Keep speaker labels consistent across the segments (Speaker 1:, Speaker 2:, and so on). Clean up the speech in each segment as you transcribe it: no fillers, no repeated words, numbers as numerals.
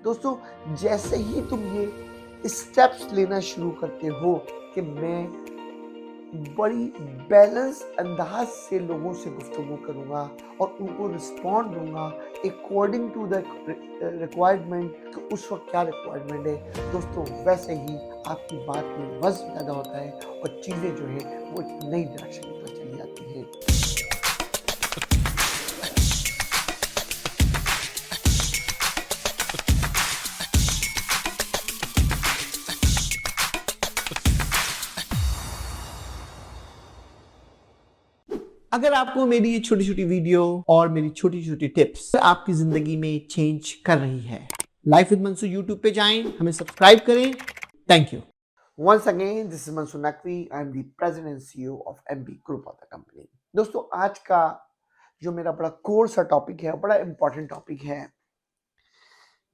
Speaker 1: दोस्तों, जैसे ही तुम ये स्टेप्स लेना शुरू करते हो कि मैं बड़ी बैलेंस अंदाज से लोगों से गुफ्तगू करूंगा और उनको रिस्पॉन्ड दूंगा अकॉर्डिंग टू द रिक्वायरमेंट, तो उस वक्त क्या रिक्वायरमेंट है दोस्तों, वैसे ही आपकी बात में वज़न पैदा होता है और चीज़ें जो है वो एक नई डायरेक्शन की तरफ चली जाती हैं। अगर आपको मेरी ये छोटी छोटी वीडियो और मेरी छोटी छोटी टिप्स आपकी जिंदगी में चेंज कर रही है, लाइफ विद मंसूर यूट्यूब पे जाएं, हमें सब्सक्राइब करें। Thank you. Once again, this is Mansoor Naqvi. I am the president and CEO of MB Group of the company. दोस्तों, आज का जो मेरा बड़ा कोर सा टॉपिक है, बड़ा इंपॉर्टेंट टॉपिक है।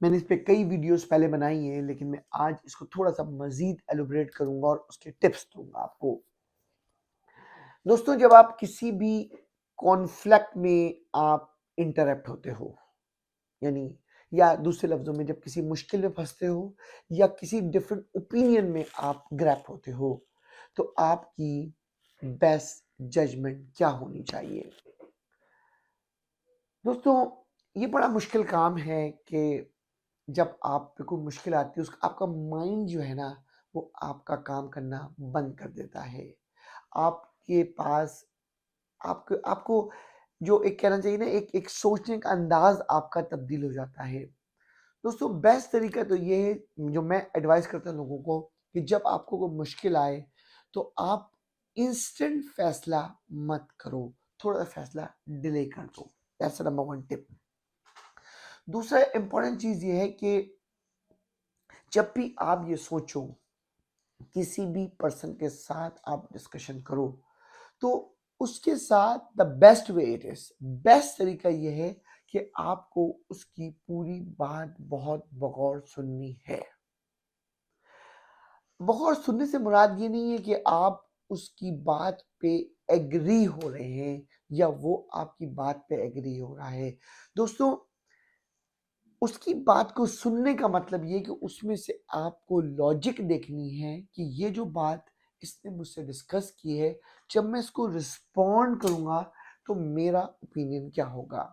Speaker 1: मैंने इस पे कई वीडियोस पहले बनाई हैं, लेकिन मैं आज इसको थोड़ा सा मजीद एलोबरेट करूंगा और उसके टिप्स दूंगा आपको। दोस्तों, जब आप किसी भी कॉन्फ्लिक्ट में आप इंटरप्ट होते हो, यानी या दूसरे लफ्जों में जब किसी मुश्किल में फंसते हो या किसी डिफरेंट ओपिनियन में आप ग्रैप होते हो, तो आपकी बेस्ट जजमेंट क्या होनी चाहिए। दोस्तों, ये बड़ा मुश्किल काम है कि जब आप पे कोई मुश्किल आती है, उसका आपका माइंड जो है ना, वो आपका काम करना बंद कर देता है। आपके पास आपको आपको जो एक कहना चाहिए ना, एक एक सोचने का अंदाज आपका तब्दील हो जाता है। दोस्तों, बेस्ट तरीका तो ये है, जो मैं एडवाइस करता हूँ लोगों को, कि जब आपको कोई मुश्किल आए तो आप इंस्टेंट फैसला मत करो, थोड़ा सा फैसला डिले कर दो। That's number one tip. दूसरा इंपॉर्टेंट चीज ये है कि जब भी आप ये सोचो, किसी भी पर्सन के साथ आप डिस्कशन करो, तो उसके साथ the best way it is, best तरीका यह है कि आपको उसकी पूरी बात बहुत बगौर सुननी है। बगौर सुनने से मुराद ये नहीं है कि आप उसकी बात पे एग्री हो रहे हैं या वो आपकी बात पे एग्री हो रहा है। दोस्तों, उसकी बात को सुनने का मतलब ये कि उसमें से आपको लॉजिक देखनी है कि ये जो बात इसने मुझसे डिस्कस की है, जब मैं इसको रिस्पॉन्ड करूंगा तो मेरा ओपिनियन क्या होगा।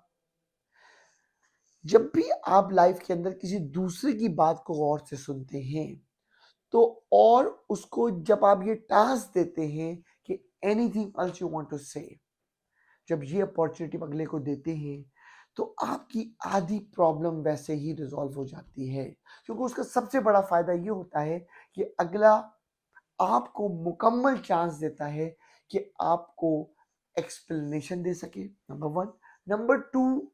Speaker 1: जब भी आप लाइफ के अंदर किसी दूसरे की बात को गौर से सुनते हैं, तो और उसको जब आप ये टास्क देते हैं कि anything else you want to say, जब ये अपॉर्चुनिटी अगले को देते हैं, तो आपकी आधी प्रॉब्लम वैसे ही रिजॉल्व हो जाती है। क्योंकि उसका सबसे बड़ा फायदा ये होता है कि अगला आपको मुकम्मल चांस देता है कि आपको एक्सप्लेनेशन दे सके, नंबर वन। नंबर टू,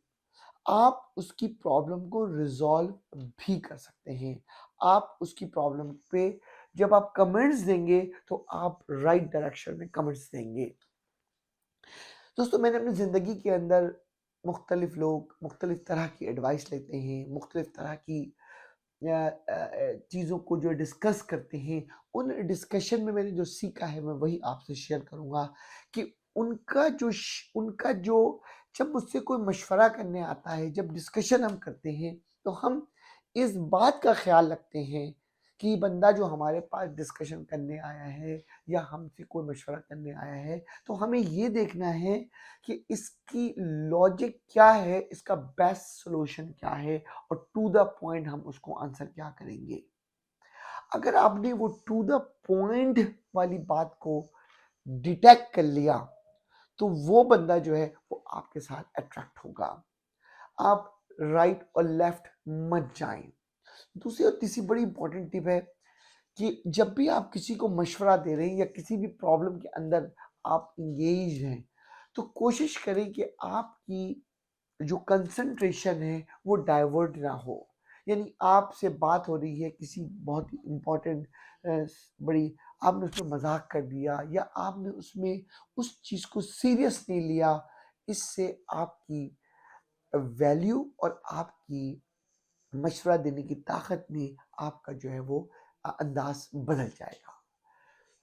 Speaker 1: आप उसकी प्रॉब्लम को रिजॉल्व भी कर सकते हैं। आप उसकी प्रॉब्लम पे जब आप कमेंट्स देंगे, तो आप राइट डायरेक्शन में कमेंट्स देंगे। दोस्तों, मैंने अपनी ज़िंदगी के अंदर मुख्तलिफ लोग मुख्तलिफ तरह की एडवाइस लेते हैं, मुख्तलिफ तरह की चीज़ों को जो डिस्कस करते हैं, उन डिस्कशन में मैंने जो सीखा है मैं वही आपसे शेयर करूँगा कि उनका जो जब मुझसे कोई मशवरा करने आता है, जब डिस्कशन हम करते हैं, तो हम इस बात का ख्याल रखते हैं कि बंदा जो हमारे पास डिस्कशन करने आया है या हमसे कोई मशवरा करने आया है, तो हमें ये देखना है कि इसकी लॉजिक क्या है, इसका बेस्ट सॉल्यूशन क्या है और टू द पॉइंट हम उसको आंसर क्या करेंगे। अगर आपने वो टू द पॉइंट वाली बात को डिटेक्ट कर लिया, तो वो बंदा जो है वो आपके साथ अट्रैक्ट होगा। आप राइट और लेफ्ट मत जाएं। दूसरी और तीसरी बड़ी इंपॉर्टेंट टिप है कि जब भी आप किसी को मशवरा दे रहे हैं या किसी भी प्रॉब्लम के अंदर आप इंगेज हैं, तो कोशिश करें कि आपकी जो कंसंट्रेशन है वो डाइवर्ट ना हो। यानी आपसे बात हो रही है किसी बहुत ही इम्पोर्टेंट बड़ी, आपने उसमें मजाक कर दिया या आपने उसमें उस चीज़ को सीरियस नहीं लिया। इससे आपकी वैल्यू और आपकी मशवरा देने की ताकत में आपका जो है वो अंदाज बदल जाएगा।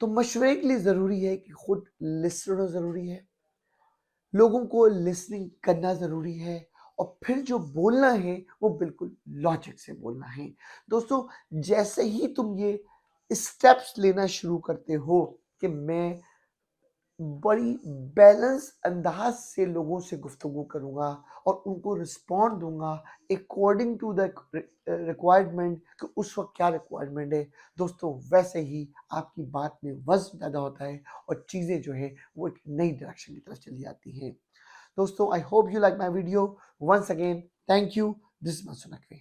Speaker 1: तो मशवरे के लिए ज़रूरी है कि खुद लिसनर ज़रूरी है, लोगों को लिसनिंग करना ज़रूरी है और फिर जो बोलना है वो बिल्कुल लॉजिक से बोलना है। दोस्तों, जैसे ही तुम ये स्टेप्स लेना शुरू करते हो कि मैं बड़ी बैलेंस अंदाज से लोगों से गुफ्तगू करूंगा और उनको रिस्पॉन्ड दूंगा अकॉर्डिंग टू द रिक्वायरमेंट, कि उस वक्त क्या रिक्वायरमेंट है, दोस्तों वैसे ही आपकी बात में वज़न पैदा होता है और चीज़ें जो है वो एक नई डायरेक्शन की तरफ चली जाती हैं। दोस्तों, I hope you like my video. Once again thank you. This is Mansur Naqvi.